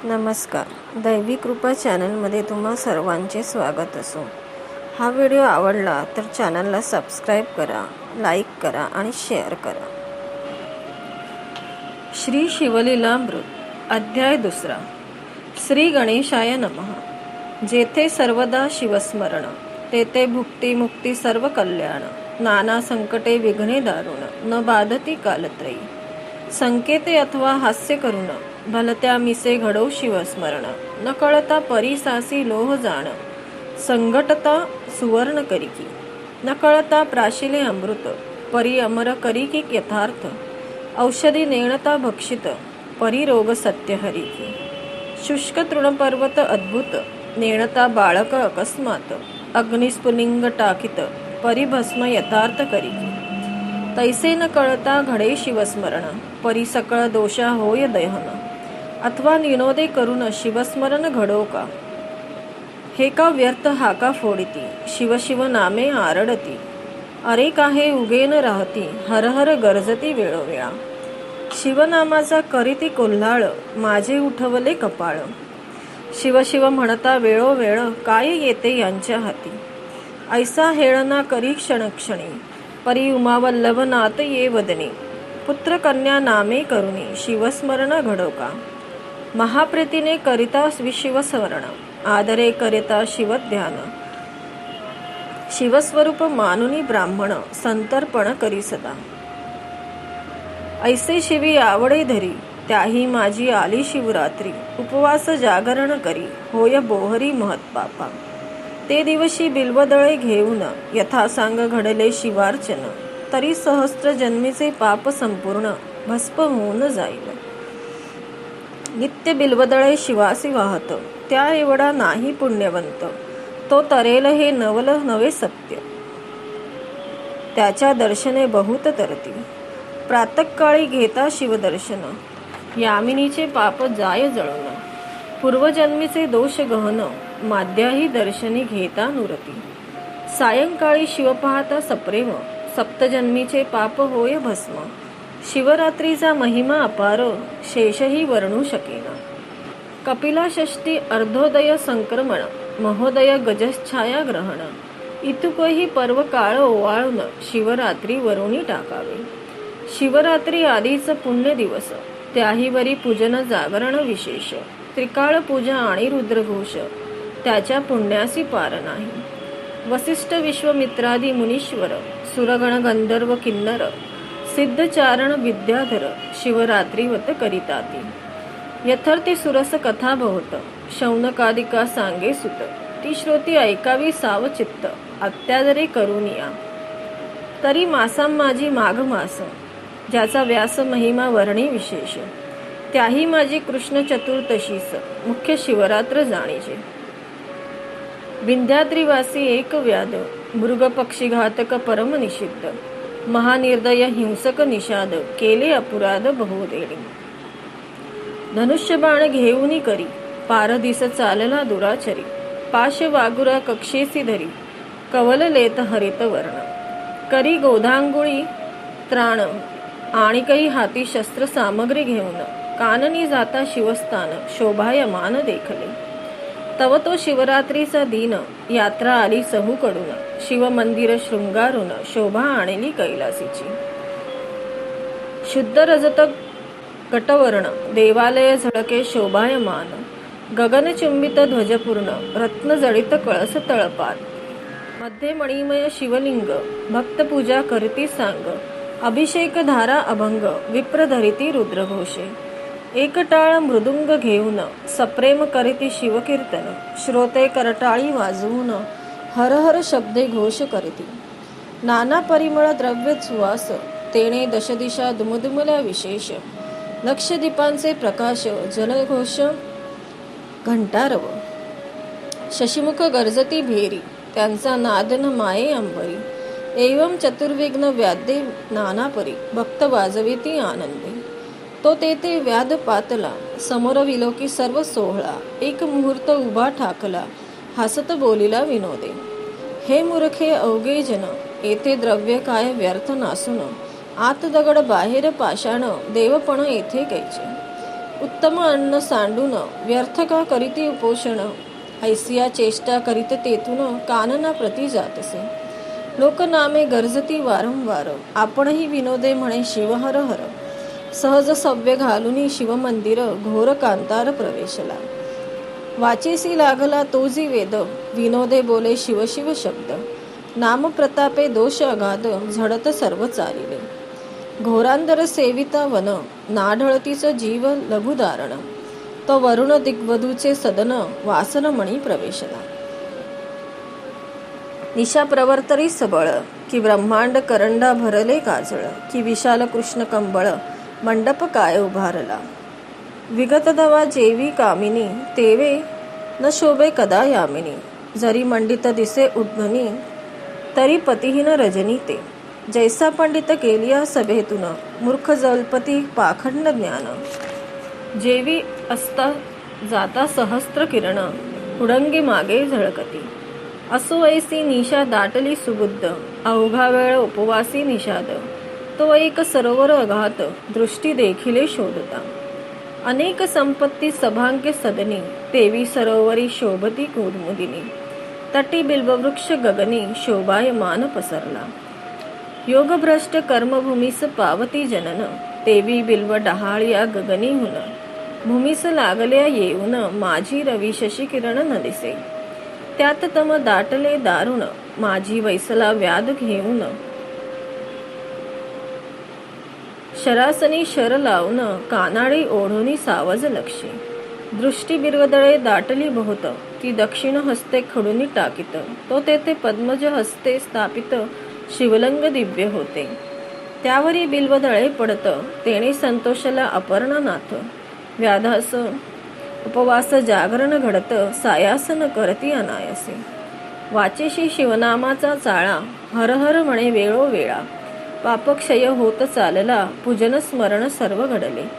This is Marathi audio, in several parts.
नमस्कार. दैवी कृपा चॅनलमध्ये तुम्हा सर्वांचे स्वागत असो. हा व्हिडिओ आवडला तर चॅनलला सबस्क्राईब करा, लाईक करा आणि शेअर करा. श्री शिवलीलामृत अध्याय 2. श्री गणेशाय नमः. जेथे सर्वदा शिवस्मरण, तेथे भुक्ती मुक्ती सर्व कल्याण. नाना संकटे विघ्ने दारुण, न बाधती कालत्रयी. संकेते अथवा हास्य करून, भलत्या मिसे घडो शिवस्मरण. न कळता परिसासी लोह जाण, संघटता सुवर्ण करिकी. न कळता प्राशिले अमृत, परी अमर करिकी यथार्थ. औषधी नेणता भक्षित, परी रोग सत्य हरिकी. शुष्क तृणपर्वत अद्भुत, नेणता बाळक अकस्मात. अग्निस्फुलिंग टाकित, परिभस्म यथार्थ करिकी. तैसे न कळता घडे शिवस्मरण, परी सकळ दोषा होय दहन. अथवा निनोदे करून शिवस्मरण घडो का. हे का व्यर्थ हाका फोडिती, शिव शिव नामे आरडती. अरे काहे उगेन राहती, हर हर गरजती वेळोवेळा. शिवनामाचा करीती कोल्हाळ, माझे उठवले कपाळ. शिव शिव म्हणता वेळोवेळ, काय येते यांच्या हाती. ऐसा हेळना करी क्षणक्षणी, परी उमावल्लभ नाथ ये वदनी. पुत्र कन्या नामे करुणी, शिवस्मरण घडो का. महाप्रीतीने करिता शिवस्मरण, आदरे करिता शिवध्यान. शिवस्वरूप मानुनी ब्राह्मण, संतर्पण करी सदा. ऐसे शिवी आवडे धरी, त्याही माझी आली शिवरात्री. उपवास जागरण करी, होय बोहरी महत्पापा. ते दिवशी बिल्वदळे घेऊन, यथा सांग घडले शिवार्चन. तरी सहस्त्र जन्मीचे पाप संपूर्ण, भस्म होऊन जाईल. नित्य बिल्वदळे शिवासी वाहत, त्या एवढा नाही पुण्यवंत. तो तरेल हे नवल नवे सत्य, त्याच्या दर्शने बहुत तरती. प्रातःकाळी घेता शिवदर्शन, यामिनीचे पाप जाय जळून. पूर्वजन्मीचे दोष गहन, माद्याही दर्शनी घेता नुरती. सायंकाळी शिव पाहता सप्रेम, सप्तजन्मीचे पाप होय भस्म. शिवरात्रीचा महिमा अपार, शेषही वर्णू शकेना. कपिला षष्ठी अर्धोदय संक्रमण, महोदय गजच्छाया ग्रहण. इतुकही पर्व काळ ओवाळून, शिवरात्री वरुणी टाकावे. शिवरात्री आधीच पुण्य दिवस, त्याहीवरी पूजन जागरण विशेष. त्रिकाळ पूजा आणि रुद्रघोष, त्याच्या पुण्यासी पार नाही. वसिष्ठ विश्वमित्रादी मुनीश्वर, सुरगण गंधर्व किन्नर. सिद्धचारण विद्याधर, शिवरात्रीवत करिताती. यथार्थी सुरस कथा बहुत, शौनकादिका सांगे सुत. ती श्रोती ऐकावी सावचित्त, अत्यादरे करुनिया. तरी मासा माझी माघ मास, ज्याचा व्यास महिमा वर्णी विशेष. त्याही माझी कृष्ण चतुर्दशीस, मुख्य शिवरात्र जाणीचे. विंध्याद्रीवासी एक व्याध, मृग पक्षी घातक परम निषिद्ध. महानिर्दय हिंसक निषाद, केले अपराध बहुदेडी. धनुष्यबाण घेऊनी करी, पारदिस चालला दुराचरी. पाश वागुरा कक्षेसी धरी, कवल लेत हरित वर्ण. करी गोधांगुळी त्राण, आणि काही हाती शस्त्र सामग्री घेऊन. काननी जाता शिवस्थान, शोभायमान देखले. तव तो शिवरात्रीचा दिन, यात्रा आली सहूकडून. शिवमंदिर शृंगारून, शोभा आणली कैलासीची. शुद्ध रजत कटवर्ण, देवालय झळके शोभायमान. गगनचुंबित ध्वजपूर्ण, रत्न जडित कळस तळपात. मध्ये मणिमय शिवलिंग, भक्तपूजा करती सांग. अभिषेक धारा अभंग, विप्र धरिती रुद्रघोषे. एकटाळ मृदुंग घेऊन, सप्रेम करीती शिवकीर्तन. श्रोते करटाळी वाजवून, हर हर शब्दे घोष करीती. नाना परिमळ द्रव्य सुवास, तेणे दशदिशा दुमदुमल्या विशेष. लक्षदीपांचे प्रकाश, जलघोष घंटारव. शशिमुख गर्जती भेरी, त्यांचा नादन माये अंबरी. एवं चतुर्विघ्न व्याद्ये नानापरी, भक्त वाजविती आनंदी. तो तेथे व्याध पातला, समोर विलोकी सर्व सोहळा. एक मुहूर्त उभा ठाकला, हसत बोलिला विनोदे. हे मूर्खे अवघे जन, येथे द्रव्य काय व्यर्थ नासून. आत दगड बाहेर पाषाण, देवपण येथे कैचे. उत्तम अन्न सांडून व्यर्थ का करीती उपोषण, ऐसिया चेष्टा करीत तेथून कानना प्रती जातसे. लोकनामे गर्जती वारंवार, आपणही विनोदे म्हणे शिव हर हर. सहज सव्य घालुनी शिवमंदिर, घोर कांतार प्रवेशला. वाचेसी लागला तोजी वेद, विनोदे बोले शिव शिव शब्द. नाम प्रतापे दोष अगाध, झडत सर्व चालिले. घोरांदर सेविता वन, नाढळतीच जीव लघुदारण. तो वरुण दिग्वधूचे सदन, वासनमणी प्रवेशला. निशा प्रवर्तरी सबळ, की ब्रह्मांड करंडा भरले काजळ. की विशाल कृष्ण कंबळ, मंडप काय उभारला. विगत दवा जेवी कामिनी, तेवे न शोभे कदा यामिनी. जरी मंडित दिसे उद्मनी, तरी पतिहीन रजनी ते. जैसा पंडित केलिया सभेतून, मूर्ख जल्पती पाखंड ज्ञान. जेवी असता जाता सहस्त्र किरण, हुडंगी मागे झळकती. असो ऐसी निशा दाटली सुबुद्ध, अवघा वेळ उपवासी निषाद. तो एक सरोवर अघात, दृष्टी देखिले शोधता. अनेक संपत्ती सभांके सदनी, तेवी सरोवरी शोभती कुमुदिनी. तटी बिल्ववृक्ष गगनी, शोभायमान पसरला. योगभ्रष्ट कर्मभूमीस पावती जनन, तेवी बिल्व डहाळ्या गगनीहून. भूमीस लागल्या येऊन, माझी रवी शशी किरण न दिसे. त्यात तम दाटले दारुण, माझी वैसला व्याध घेऊन. शरासनी शर लावून, कानाडी ओढूनी सावज लक्षी. दृष्टी बिरवदळे दाटली बहुत, ती दक्षिण हस्ते खडूनी टाकीत. तो तेथे पद्मज हस्ते स्थापित, शिवलिंग दिव्य होते. त्यावरी बिल्वदळे पडत, तेणे संतोषला अपर्णनाथ. व्याधास उपवास जागरण घडत, सायासन करती अनायसे. वाचेशी शिवनामाचा चाळा, हर हर म्हणे वेळोवेळा. पापक्षय होत चालला, पूजन स्मरण सर्व घडले.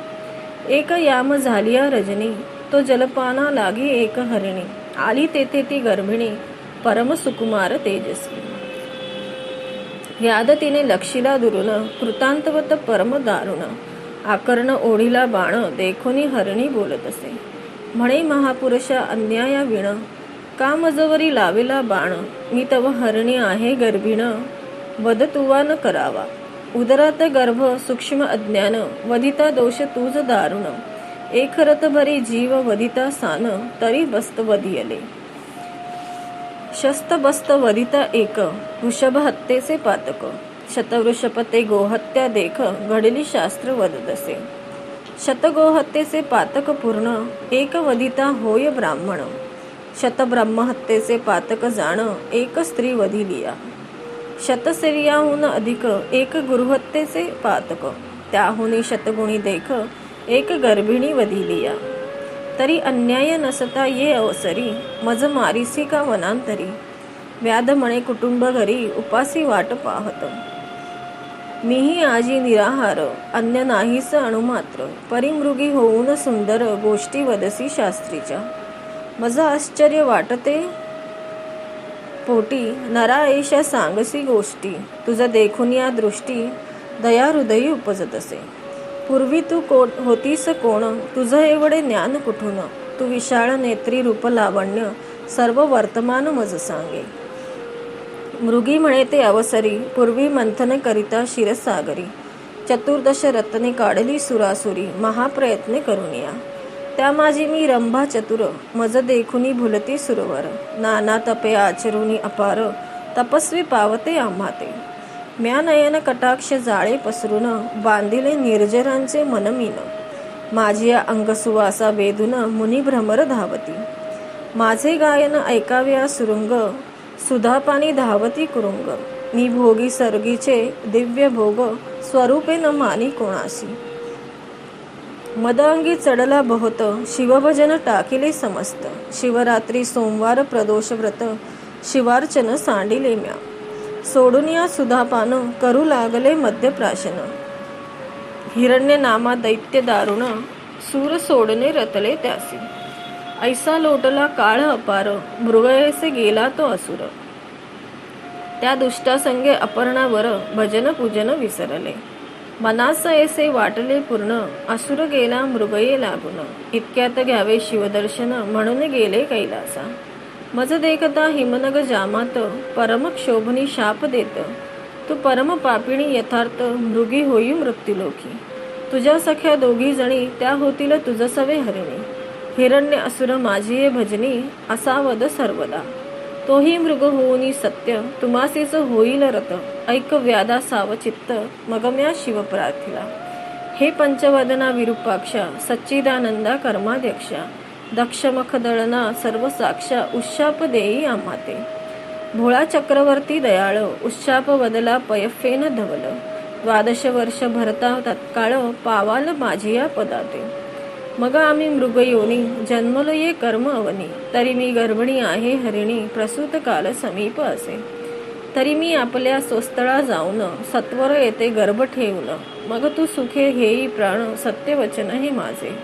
एक याम झालिया रजनी, तो जलपाना लागी एक हरिणी. आली तेथे ती गर्भिणी, परम सुकुमार तेजस्वी. व्याध तिने लक्षिला दुरुन, कृतांतवत परम दारुण. आकर्ण ओढीला बाण, देखोनी हरिणी बोलत असे. म्हणे महापुरुषा अन्याया विण, का मजवरी लावेला बाण. मी तव हरिणी आहे गर्भिण, वद तुवा न करावा. उदरात गर्भ सूक्ष्म अज्ञान, वदिता दोष तुझ दारुण. एक रथ भरी जीव वदिता सान, तरी बस्त वदियले. शस्त बस्त वदिता एक, वृषभ हत्येचे पातक. शतवृषपते गोहत्या देख, घडली शास्त्र वदतसे. शतगोहत्येचे पातक पूर्ण, एक वदिता होय ब्राह्मण. शतब्रह्महत्येचे पातक जाण, एक स्त्री वधिलिया. शतस्त्रियाहून अधिक, एक गुरुहत्येचे पातक. त्याहुनी शतगुणी देख, एक गर्भिणी वधिलिया. तरी अन्याय नसता ये अवसरी, मज मारिसी का वनांतरी. व्याध म्हणे कुटुंब घरी, उपासी वाट पाहत. मीही आजी निराहार, अन्य नाहीस अणुमात्र. परिमृगी होऊन सुंदर, गोष्टी वदसी शास्त्रीच्या. मज आश्चर्य वाटते पोटी, नरा ऐशा सांगसी गोष्टी. तुझ देखून या दृष्टी, दया हृदयी उपजत असे. पूर्वी तू होतीस कोण, तुझ एवढे ज्ञान कुठून. तू विशाळ नेत्री रूप लावण्य, सर्व वर्तमान मज सांगे. मृगी म्हणे ते अवसरी, पूर्वी मंथन करिता क्षीरसागरी. चतुर्दश रत्ने काढली सुरासुरी, महाप्रयत्ने करुनिया. त्या माझी मी रंभा चतुर, मज देखुनी भुलती सुरवर. नाना तपे आचरुनी अपार, तपस्वी पावते आम्हा ते. म्या नयन कटाक्ष जाळे पसरून, बांधिले निर्जरांचे मनमीन. माझिया अंग सुवासा वेदून, मुनी भ्रमर धावती. माझे गायन ऐकाव्या सुरुंग, सुधापानी धावती कुरुंग. मी भोगी सर्गीचे दिव्य भोग, स्वरूपे न मानी कोणासी. मदांगी चढला बहुत, शिवभजन टाकिले समस्त. शिवरात्री सोमवार प्रदोष व्रत, शिवार्चन सांडिले म्या. सोडून या सुधापान, करू लागले मध्यप्राशन. हिरण्य नामा दैत्य दारुण, सूर सोडणे रतले त्यासी. ऐसा लोटला काळ अपार, मृगयसे गेला तो असुर. त्या दुष्टासंगे अपर्णावर, भजन पूजन विसरले. मनास ऐसे वाटले पूर्ण असुर गेला मृगये लागून इतक्यात घ्यावे शिवदर्शन म्हणून गेले कैलासा मज देखता हिमनग जामात परम क्षोभनी शाप देत तू परम पापिणी यथार्थ मृगी होई मृत्युलोकी तुझ्या सख्या दोघी जणी त्या होतील तुझसवे हरिणी हिरण्य असुर माझी ये भजनी असा वद सर्वदा तोही मृग होऊनी सत्य तुम्हासीच होईल रत ऐक व्यादा सावचित्त मगम्या शिव प्रार्थिला हे पंचवदना विरूपाक्षा सच्चिदानंदा कर्माध्यक्षा दक्षमख दळना सर्व साक्षा उशाप देई आम्हाते भोळा चक्रवर्ती दयाळ उशाप वदला पयफेन धवल 12 वर्ष भरता तत्काळ पावाल माझिया पदाते मग आम्ही मृगयोनी जन्मलो ये कर्म अवनी तरी मी गर्भिणी आहे हरिणी प्रसूत काल समीप असे तरी मी आपल्या स्वस्थळा जाऊन सत्वर येते गर्भ ठेवून मग तू सुखे घेई प्राण सत्यवचन हे माझे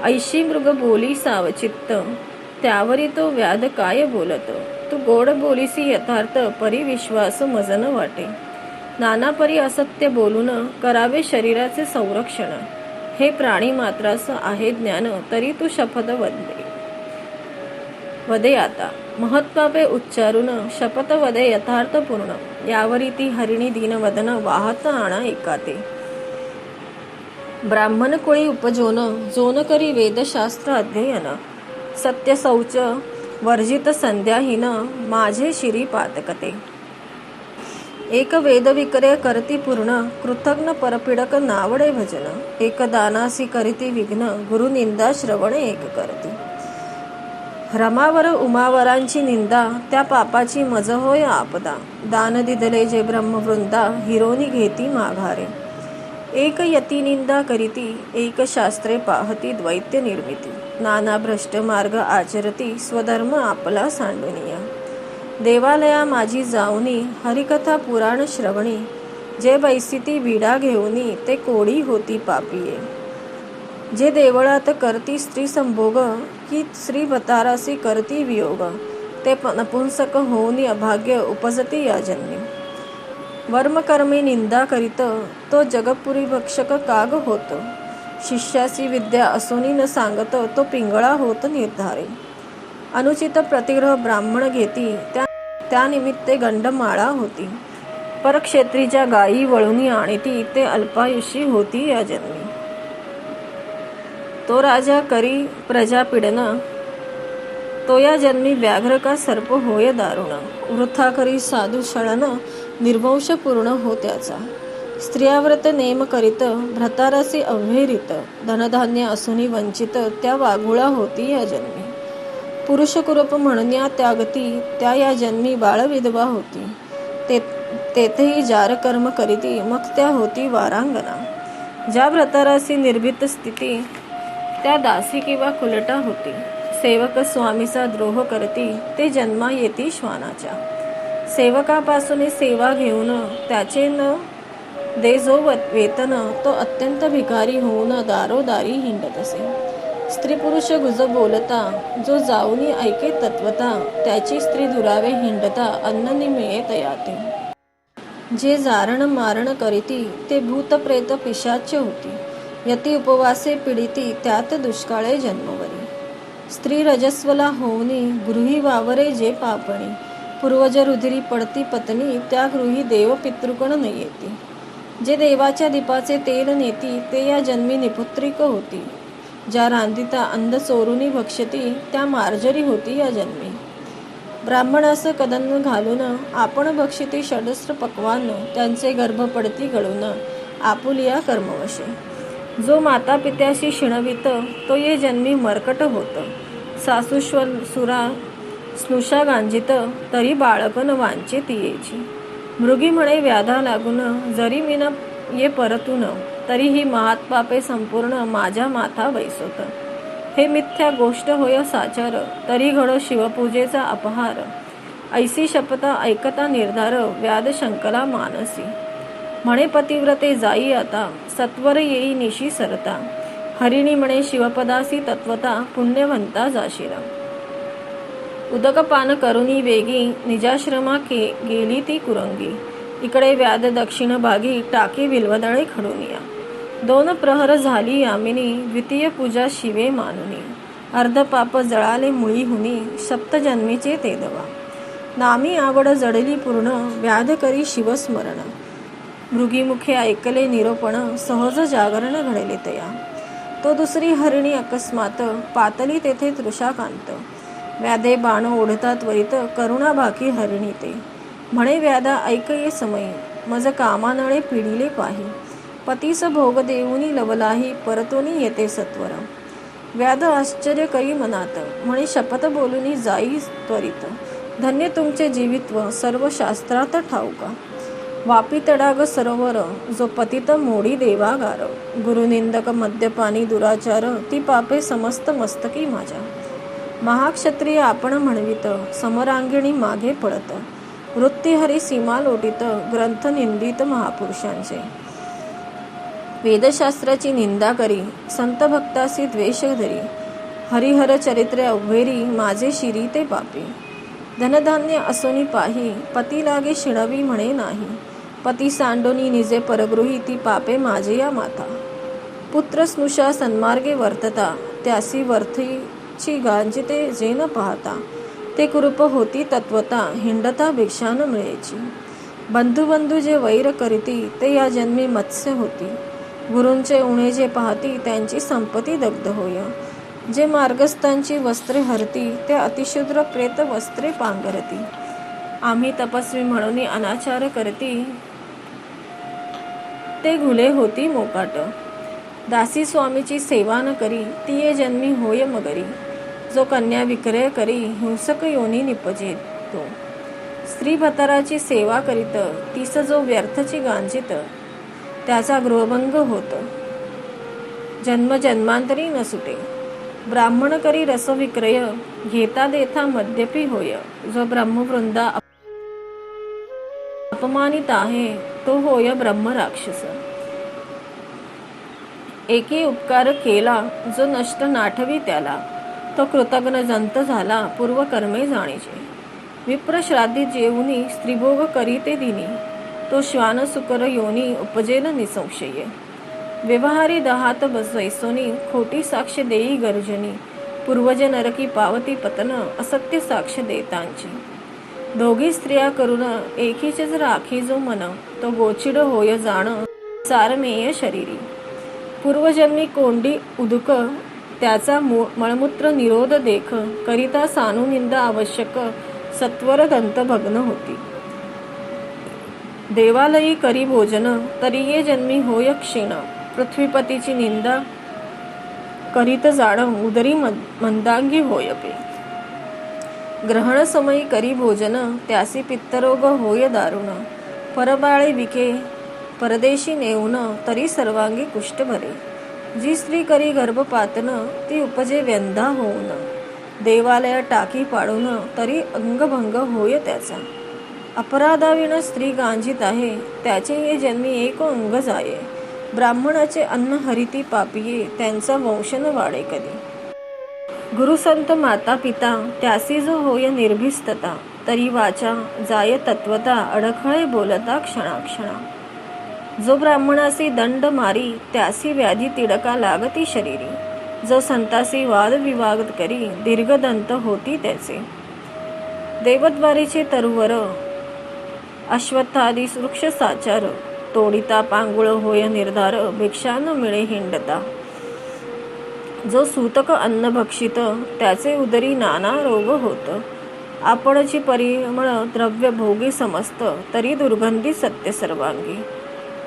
ऐशी मृग बोली सावचित्त त्यावरी तो व्याध काय बोलत तू गोड बोलीसी यथार्थ परी विश्वास मजन वाटे नाना परी असत्य बोलून करावे शरीराचे संरक्षण हे प्राणी मात्रास आहे ज्ञान तरी तू शपथ वदे आता महत्पापे उच्चारून शपथ वदे यथार्थ पूर्ण यावरी ती हरिणी दीनवदन वाहत आणा एकाते ब्राह्मण कोळी उपजोन जोन करी वेदशास्त्र अध्ययन सत्य शौच वर्जित संध्याहीन माझे शिरी पातकते एक वेद विक्रय करती पूर्ण कृतज्ञ परपीडक नावडे भजन एक दानासी करीती विघ्न गुरु निंदा श्रवण एक करती रमावर उमावरांची निंदा त्या पापाची मज होय आपदा दान दिदले जे ब्रह्मवृंदा हिरोनी घेती माघारे एक यती निंदा करीती एक शास्त्रे पाहती द्वैत्य निर्मिती नाना भ्रष्ट मार्ग आचरती स्वधर्म आपला सांडुनिया देवालया माझी जाऊनी हरिकथा पुराण श्रवणी जे बैसिती विडा घेऊनी ते कोडी होती पापिये जे देवळात करती स्त्री संभोग की स्त्री भतारासी करती वियोग ते नपुंसक होऊनी अभाग्य उपजती या जन्मी वर्मकर्मी निंदा करीत तो जगपुरी भक्षक काग होत शिष्यासी विद्या असोनी न सांगत तो पिंगळा होत निर्धारे अनुचित प्रतिग्रह ब्राह्मण घेती त्या निमित्ते गंडमाळा होती परक्षेत्रीच्या गायी वळूनी आणीती ते अल्पायुषी होती या जन्मी तो राजा करी प्रजा पीडन तो या जन्मी व्याघ्र का सर्प होय दारुण वृथा करी साधू छळन निर्वंश पूर्ण हो त्याचा स्त्रियाव्रत नेम करीत भ्रतारसी अव्हेरित धनधान्य असूनी वंचित त्या वाघुळा होती या जन्मी पुरुष कुरूप म्हणण्या त्यागती त्या या जन्मी बाळ विधवा होती तेथेही जार कर्म करीती मग त्या होती वारांगना ज्या भ्रतारासी निर्भीत स्थिती त्या दासी किंवा कुलटा होती सेवक स्वामीचा द्रोह करती ते जन्मा येती श्वानाच्या सेवकापासून सेवा घेऊन त्याचे न दे जो वेतन तो अत्यंत भिकारी होऊन दारोदारी हिंडत असे स्त्री पुरुष गुज बोलता जो जाऊनी ऐके तत्वता त्याची स्त्री दुरावे हिंडता अन्न निमिये तयाते जे जारण मारण करीती ते भूत प्रेत पिशाच्य होती यती उपवासे पीडिती त्यात दुष्काळे जन्मवरी स्त्री रजस्वला होऊनी गृही वावरे जे पापणी पूर्वज रुधिरी पडती पत्नी त्या गृही देव पितृगण न येती जे देवाच्या दीपाचे तेल नेती ते या जन्मी निपुत्रिक होती ज्या रांदिता अंध चोरुनी भक्षती त्या मार्जरी होती या जन्मी ब्राह्मणास कदन घालून आपण भक्षिती षडस्त्र पक्वान त्यांचे गर्भ पडती गळून आपुलिया कर्मवशे जो माता पित्याशी शिणवित तो ये जन्मी मरकट होत सासूश्वसुरा स्नुषा गांजित तरी बाळकन वांचे तियेची मृगी म्हणे व्याधा लागून जरी मीन ये परतून तरीही महात्पापे संपूर्ण माझ्या माथा बैसोत हे मिथ्या गोष्ट होय साचार तरी घडो शिवपूजेचा अपहार ऐसी शपथा ऐकता निर्धार व्याध शंकला मानसी म्हणे पतिव्रते जाई आता सत्वर येई निशी सरता हरिणी म्हणे शिवपदासी तत्वता पुण्यवंता जाशिरा उदक पान करुनी वेगी निजाश्रमा गेली ती कुरंगी इकडे व्याध दक्षिण भागी टाकी बिल्वदळे खडून या. 2 प्रहर झाली यामिनी द्वितीय पूजा शिवे मानुनी. अर्ध पाप जळाले मुळी हुनी सप्तजन्मीचे ते दवा. नामी आवड जडली पूर्ण व्याध करी शिवस्मरण. मृगीमुखे ऐकले निरोपण सहज जागरण घडले तया. तो दुसरी हरिणी अकस्मात पातली तेथे तृषाकांत. व्याधे बाण ओढता त्वरित करुणा बाकी हरिणी ते. म्हणे व्याधा ऐक ये समयी मज कामानळे पिढीले पाही. पतीस भोग देऊनी लवलाही परतोनी येते सत्वर. व्याध आश्चर्य करी मनात म्हणे शपथ बोलूनी जाई त्वरित. धन्य तुमचे जीवित्व सर्व शास्त्रात ठाऊका. वापी तडाग सरोवर जो पतित मोडी देवागार. गुरुनिंदक मद्यपानी दुराचार ती पापे समस्त मस्तकी माझ्या. महाक्षत्रिय आपण म्हणवित समरांगिणी मागे पळत. वृत्तिहरी सीमा लोटीत ग्रंथ निंदित महापुरुषांचे. वेदशास्त्राची निंदा करी संत भक्तासी द्वेष धरी. हरिहर चरित्रे अव्हेरी माझे शिरी ते पापी. धनधान्य असोनी पाही पती लागे शिणवी म्हणे नाही. पती सांडोनी निजे परगृही ती पापे माझे या माता. पुत्र स्नुषा सन्मार्गे वर्तता त्यासी वर्थीची गांजिते जे न पाहता. ते कुरूप होती तत्वता हिंडता भिक्षा न मिळेची. बंधू जे वैर करीती ते या जन्मी मत्स्य होती. गुरूंचे उणे जे पाहती त्यांची संपत्ती दग्ध होय. जे मार्गस्थांची वस्त्रे हरती ते अतिशूद्र प्रेत वस्त्रे पांघरती. आम्ही तपस्वी म्हणून अनाचार करती ते घुले होती मोकाट. दासी स्वामीची सेवा न करी ती ये जन्मी होय मगरी. जो कन्या विक्रय करी हिंसक योनी निपजे तो. स्त्री भताराची सेवा करीत तीस जो व्यर्थची गांजित त्याचा गृहभंग होत जन्म जन्मांतरी न सुटे. ब्राह्मण करी रस विक्रय घेता देता मद्यपी होय. जो ब्रह्मवृंदा अपमानित आहे तो होय ब्रह्म राक्षस. एकी उपकार केला जो नष्ट नाठवी त्याला. तो कृतज्ञ जंत झाला पूर्वकर्मे जाणीचे. विप्र श्राद्धी जेवुनी स्त्रीभोग करी ते दिनी. तो श्वान सुकर योनी उपजेल निसंशये. व्यवहारी दहात बसवैसोनी खोटी साक्ष देई गर्जनी. पूर्वज नरकी पावती पतन असत्य साक्ष देतांची. दोघी स्त्रिया करून एकीचेच राखी जो मन तो गोचिड होय जाण सारमेय शरीरी. पूर्वजन्मी कोंडी उदुक त्याचा मळमूत्र निरोध देख. करिता सानुनिंदा आवश्यक सत्वर दंत भग्न होती. देवालयी करी भोजन तरी ये जन्मी होय क्षीण. पृथ्वीपतीची निंदा करीत जाण उदरी मंदांगी होय पे. ग्रहण समयी करी भोजन त्यासी पित्तरोग होय दारुण. परबाळे विके परदेशी नेऊन तरी सर्वांगी कुष्ठ भरे. जी स्त्री करी गर्भपातन ती उपजे व्यंधा होऊन. देवालयात टाकी पाडून तरी अंगभंग होय त्याचा. अपराधाविण स्त्री गांजित आहे त्याचे ये जन्मी एक अंग जाये. ब्राह्मणाचे अन्न हरिती पापिये त्यांचा वंश न वाढे कधी. गुरुसंत माता पिता त्यासी जो होय निर्भिस्तता. तरी वाचा जाय तत्वता अडखळे बोलता क्षणाक्षणा. जो ब्राह्मणासी दंड मारी त्यासी व्याधी तिडका लागती शरीरी. जो संतासी वाद विवाद करी दीर्घदंत होती त्याचे. देवद्वारीचे तरुवर अश्वत्थादी वृक्ष साचार. तोडिता पांगुळ होय निर्धार भिक्षा न मिळे हिंडता. जो सूतक अन्न भक्षित त्याचे उदरी नाना रोग होत. आपणची परिमळ द्रव्य भोगी समस्त तरी दुर्गंधी सत्य सर्वांगी.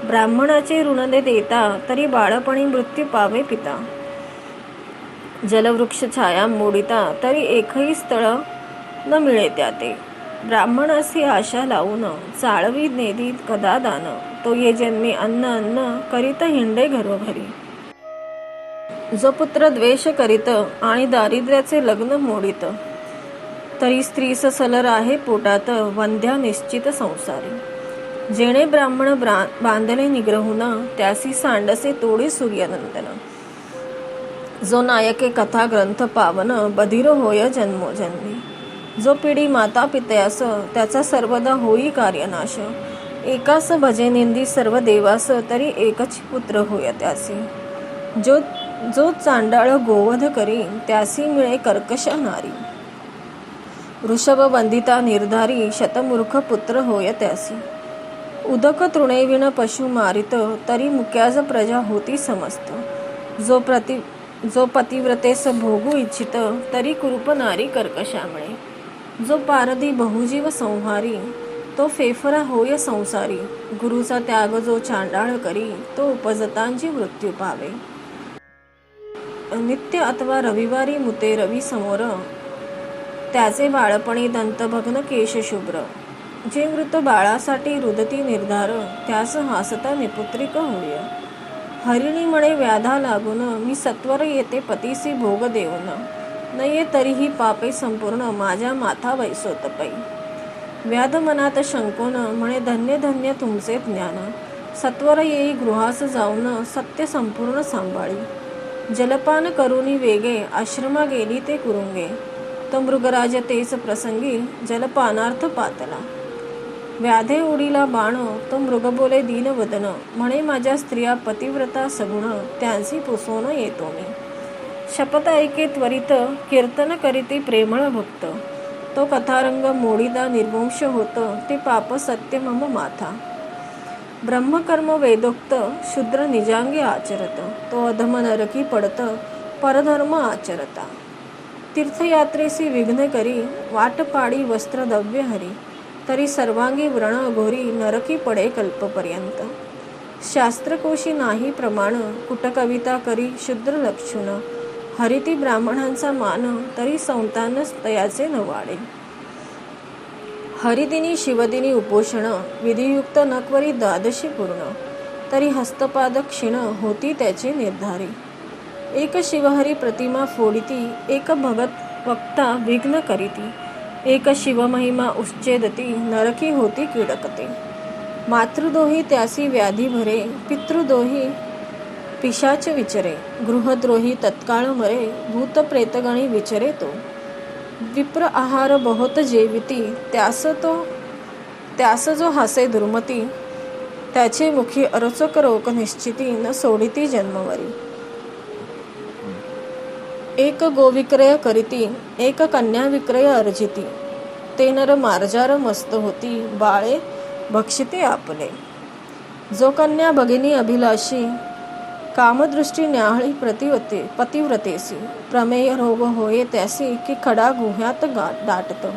ब्राह्मणाचे ऋण देता तरी बाळपणी मृत्यू पावे पिता. जलवृक्ष छाया मोडिता तरी एकही स्थळ न मिळे त्याते. ब्राह्मणासी आशा लावून चाळवी नेदी कदा दान. तो ये जन्मी अन्न अन्न करीत हिंडे घरोघरी. जो पुत्र द्वेष करीत आणि दारिद्र्याचे लग्न मोडित तरी स्त्रीस सलर आहे पोटात वंध्या निश्चित संसारी. जेणे ब्राह्मण बांधले निग्रहून त्यासी सांडसे तोडी सूर्यनंदन. जो नायके कथा ग्रंथ पावन बधिर होय जन्मोजन्मी. जो पिढी माता पितयास त्याचा सर्वदा होई कार्यनाश. एकास भजे निंदी सर्व देवास तरी एकच पुत्र होय त्यासी. जो जो चांडाळ गोवध करी त्यासी मिळे कर्कश नारी. वृषभ वंदिता निर्धारी शतमूर्ख पुत्र होय त्यासी. उदक तृणेविण पशु मारित तरी मुक्याज प्रजा होती समस्त. जो पतिव्रतेस भोगू इच्छित तरी कुरूप नारी कर्कशा मिळे. जो पारधी बहुजीव संहारी तो फेफरा होय संसारी. गुरुचा त्याग जो चांडाळ करी तो उपजतांची मृत्यू पावे. नित्य अथवा रविवारी मुते रवी समोर त्याचे बाळपणी दंतभग्न केश शुभ्र. जे मृत बाळासाठी रुदती निर्धार त्यास हासता निपुत्रिक होय. हरिणी म्हणे व्याधा लागून मी सत्वर येते पतीसी भोग देऊन. नये तरीही पापे संपूर्ण माझ्या माथा वैसोतपै. व्याध मनात शंकोन म्हणे धन्य धन्य तुमचे ज्ञान. सत्वर येई गृहास जाऊन सत्य संपूर्ण सांभाळी. जलपान करुनी वेगे आश्रमा गेली ते कुरुंगे. तो मृगराज तेच प्रसंगी जलपानार्थ पातला. व्याधे उडीला बाण तो मृग बोले दीनवदन. म्हणे माझ्या स्त्रिया पतिव्रता सगुण त्यांची पुसवून येतो मी. शपथ ऐके त्वरित कीर्तन करीती प्रेमळ भक्त. तो कथारंग मोडीदा निर्वंश होत ते पाप सत्य मम माथा. ब्रह्मकर्म वेदोक्त शूद्र निजांगे आचरत. तो अधम नरकी पडत परधर्म आचरता. तीर्थयात्रेसी विघ्न करी वाट पाडी वस्त्र दव्य हरी. तरी सर्वांगी व्रण घोरी नरकी पडे कल्पपर्यंत. शास्त्रकोशी नाही प्रमाण कुटकविता करी शूद्र लक्षुण. हरिती ब्राह्मणांचा मान तरी संतान तयाचे न वाढे. हरिदिनी शिवदिनी उपोषण विधियुक्त नक्वरी द्वादशी पूर्ण. तरी हस्तपाद क्षीण होती त्याचे निर्धारी. एक शिवहरी प्रतिमा फोडिती एक भगत वक्ता विघ्न करीती. एक शिवमहिमा उच्चेदती नरकी होती कीडकते. मातृदोही त्यासी व्याधी भरे पितृदोही पिशाच विचरे. गृहद्रोही तत्काळ मरे भूत प्रेतगणी विचरे तो. विप्र आहार बहुत जेविती त्यास जो हासे दुर्मती. त्याचे मुखी अरोचक रोग निश्चिती न सोडिती जन्मवरी. एक गोविक्रय करीती एक कन्या विक्रय अर्जिती. ते नर मार्जार मस्त होती बाळे भक्षिते आपले. जो कन्या भगिनी अभिलाषी कामदृष्टी न्याहाळी पतिव्रतेसी. प्रमेय रोग होये त्यासी की खडा गुह्यात दाटतो.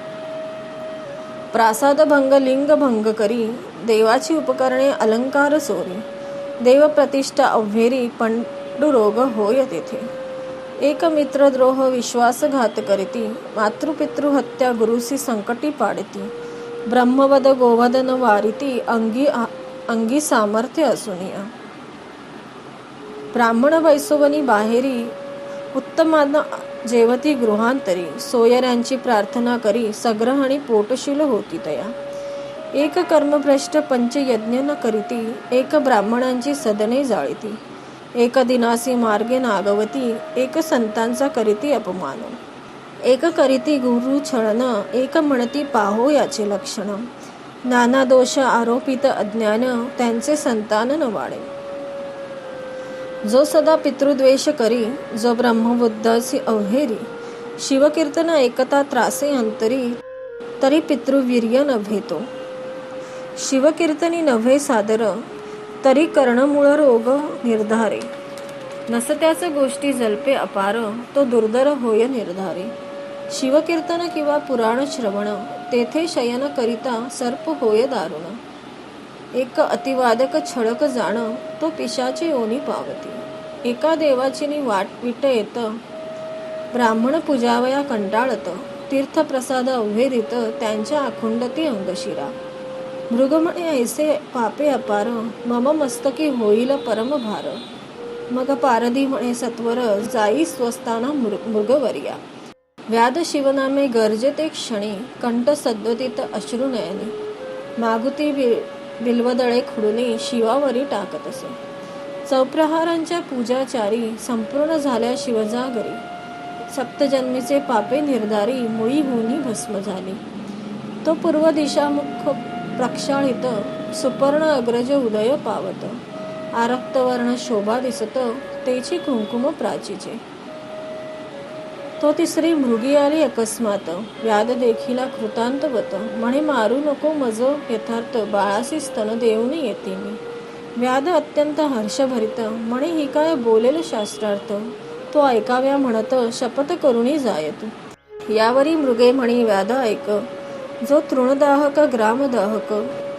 प्रासाद भंग लिंग भंग करी देवाची उपकरणे अलंकार चोरी. देव प्रतिष्ठा अव्हेरी पंडुरोग होय तेथे. एक मित्रद्रोह विश्वासघात करीती. मातृपितृ हत्या गुरुसी संकटी पाडिती. ब्रह्मवद गोवद न वारिती अंगी सामर्थ्य असुनिया. ब्राह्मण वैसोवनी बाहेरी उत्तमांना जेवती गृहांतरी. सोयऱ्यांची प्रार्थना करी सग्रहणी पोटशील होती तया. एक कर्मभ्रष्ट पंचयज्ञ न करीती. एक ब्राह्मणांची सदने जाळीती. एक दिनासी मार्गे नागवती. एक संतांचा करीती अपमान. एक करीती गुरु छळन एक म्हणती पाहो याचे लक्षण. नाना दोष आरोपित अज्ञान त्यांचे संतान न वाढे. जो सदा पितृद्वेष करी जो ब्रह्मबुद्धासी अव्हेरी. शिवकीर्तन एकता त्रासे अंतरी तरी पितृवीर्य नव्हे तो. शिवकीर्तनी नव्हे सादर तरी कर्णमूळ रोग निर्धारे. नसत्याच गोष्टी जल्पे अपार तो दुर्धर होय निर्धारे. शिवकीर्तन किंवा पुराण श्रवण तेथे शयन करिता सर्प होय दारुण. एक अतिवादक छळक जाण तो पिशाची योनी पावती. एका देवाची वाट विट येत ब्राह्मण पूजावया कंटाळत. तीर्थप्रसाद अव्हेरीत त्यांच्या आखुंडती अंगशिरा. मृग म्हणे ऐसे पापे अपार मम मस्तकी होईल परमभार. मग पारधी म्हणे सत्वर जाई स्वस्थाना मृगवर्या. व्याध शिवनामे गर्जते क्षणी कंठ सद्वतीत अश्रुनयनी. मागुती बिल्वदळे खुडुनी शिवावरी टाकत असे. चौप्रहारांच्या पूजाचारी संपूर्ण झाल्या शिवजागरी. सप्तजन्मीचे पापे निर्धारी मुळी होऊनी भस्म झाली. तो पूर्व दिशामुख प्रक्षाळित सुपर्ण अग्रज उदय पावत, आरक्तवर्ण शोभा दिसत, तेची कुंकुम प्राचीचे. तो तिसरी मृगी आली अकस्मात, व्याध देखिला कृतांतवत, म्हणे मारू नको मज यथार्थ, बाळासी स्तन देऊन येते मी. व्याध अत्यंत हर्षभरित, म्हणे ही काय बोलेल शास्त्रार्थ, तो ऐकाव्या म्हणत शपथ करुणी जायतू. यावरी मृगे म्हणी व्याध ऐक, जो तृणदाहक ग्रामदाहक,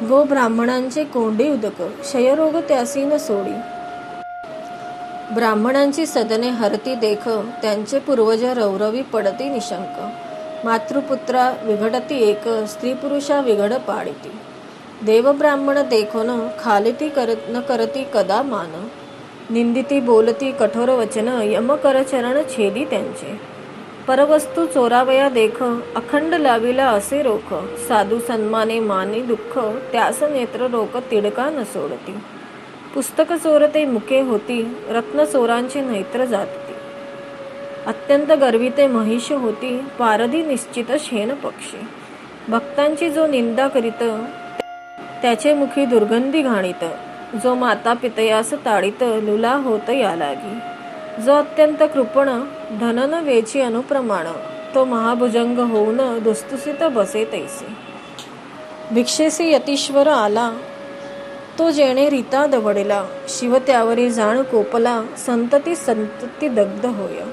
गो ब्राह्मणांचे कोंडी उदक, क्षयरोग त्यासी न सोडी. ब्राह्मणांची सदने हरती देख, त्यांचे पूर्वज रौरवी पडती निशंक. मातृपुत्रा विघडती एक, स्त्री पुरुषा विघड पाडिती. देव ब्राह्मण देखोन, खालिती न करती कदा मान. निंदिती बोलती कठोर वचन, यम कर चरण छेदी त्यांचे. परवस्तू चोरावया देख, अखंड लाविला असे रोख. साधू सन्माने मानी दुःख, त्यास नेत्र रोक तिडका न सोडती. पुस्तक चोरते मुके होती, रत्न चोरांची नेत्र जातती. अत्यंत गर्विते महिष होती, पारधी निश्चित शेन पक्षी. भक्तांची जो निंदा करीत, त्याचे मुखी दुर्गंधी घाणीत. जो माता पितयास ताडित, लुला होत या लागी. जो अत्यंत कृपण, धनन वेची अनुप्रमाण, तो महाभुजंग होऊन दुस्तुसित बसे तैसे. भिक्षेसी यतीश्वर आला, तो जेणे रीता दवडला. शिव त्यावरी जाण कोपला, संतती दग्ध होय.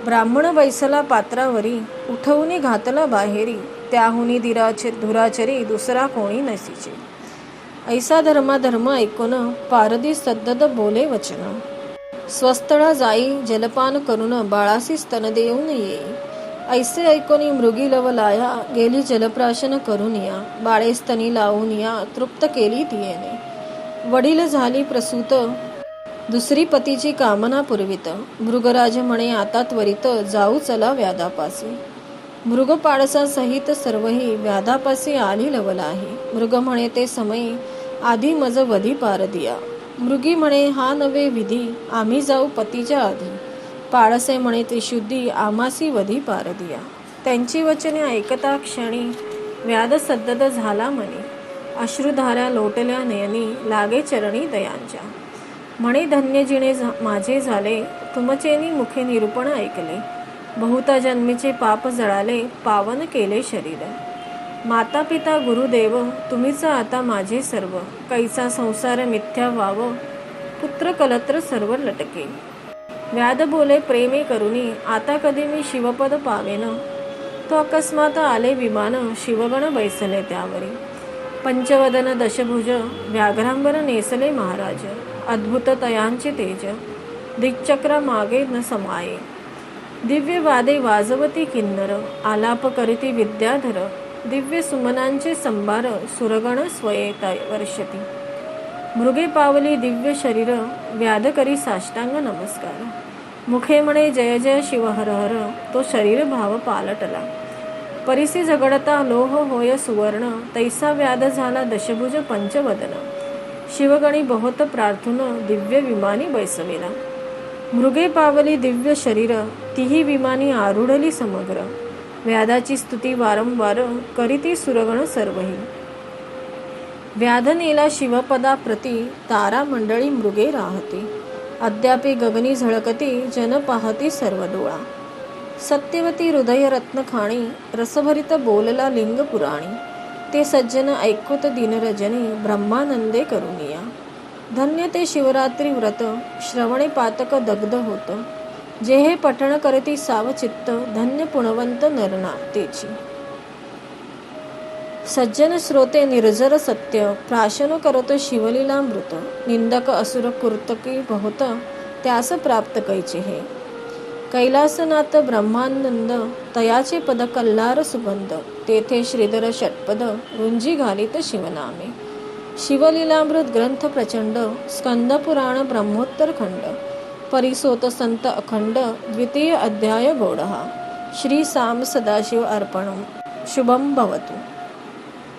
ब्राह्मण बैसला पात्रावरी, उठवून घातला बाहेरी. त्याहुनी धुराचरी, दुसरा कोणी नसीचे. ऐसा धर्म ऐकून, पारधी सद्दद बोले वचन. स्वस्थळा जाई जलपान करून, बाळासी स्तन देऊन येई. ऐसे ऐकोनी मृगी लवलाया, गेली जलप्राशन करून या. बाळे स्तनी लावून या, तृप्त केली तियेने. वडील झाली प्रसूत, दुसरी पतीची कामना पुरवित. मृगराज म्हणे आता त्वरित, जाऊ चला व्याधापासी. मृगपाडसा सहित सर्वही, व्याधापासी आली लवलाही. मृग म्हणे ते समयी, आधी मज वधी पार दिया. मृगी म्हणे हा नवे विधी, आम्ही जाऊ पतीच्या आधी. पाळसे म्हणे त्रिशुद्धी, आमासी वधी पार दिया. त्यांची वचने ऐकता क्षणी, व्याध सद्दद झाला मनी. अश्रुधारा लोटल्या नयनी, लागे चरणी दयांच्या. म्हणे धन्य जिणे माझे झाले, तुमचेनी मुखे निरूपण ऐकले. बहुता जन्मीचे पाप जळाले, पावन केले शरीर. माता पिता गुरुदेव, तुम्हीच आता माझे सर्व. कैसा संसार मिथ्या व्हाव, पुत्र कलत्र सर्व लटके. व्याध बोले प्रेमे करुणी, आता कधी मी शिवपद पावेन. तो अकस्मात आले विमान, शिवगण बैसले त्यावरी. पंचवदन दशभुज, व्याघ्रांबर नेसले महाराज. अद्भुत तयांचे तेज, दिक्चक्रा मागे न समाये. दिव्य वादे वाजवती किन्नर, आलाप करीती विद्याधर. दिव्य सुमनांचे संभार, सुरगण स्वये वर्षती. मृगे पावली दिव्य शरीर, व्याध करी साष्टांग नमस्कार. मुखे म्हणे जय जय शिव हर हर, तो शरीर भाव पालटला. परिसी झगडता लोह होय सुवर्ण, तैसा व्याध झाला दशभुज पंचवदन. शिवगणी बहुत प्रार्थून, दिव्य विमानी बैसविला. मृगे पावली दिव्य शरीर, तीही विमानी आरूढली समग्र. व्याधाची स्तुती वारंवार, करीती सुरगण सर्वही. व्याध नेला शिवपदा प्रती, तारा मंडळी मृगे राहती. अद्यापि गगनी झळकती, जन पाहती सर्व डोळा. सत्यवती हृदय रत्न खाणी, रसभरित बोलला लिंग पुराणी. ते सज्जन ऐकोत दिनरजनी, ब्रह्मानंदे करुनिया. धन्य ते शिवरात्री व्रत, श्रवणे पातक दग्ध होत. जे हे पठण करती सावचित्त, धन्य पुणवंत नरना तेची. सज्जन श्रोते निर्जर सत्य, प्राशन करत शिवलीलामृत. निंदक असुर कुर्तकी बहुत, त्यास प्राप्त कैचे हे. कैलासनाथ ब्रह्मानंद, तयाचे पद कल्लार सुगंध. तेथे श्रीधर षटपद, रुंजी घालित शिवनामे. शिवलीलामृत ग्रंथ प्रचंड, स्कंद पुराण ब्रह्मोत्तर खंड. परिसोत संत अखंड, द्वितीय अध्याय गौडहा. श्री साम सदाशिव अर्पणम. शुभम भवतु.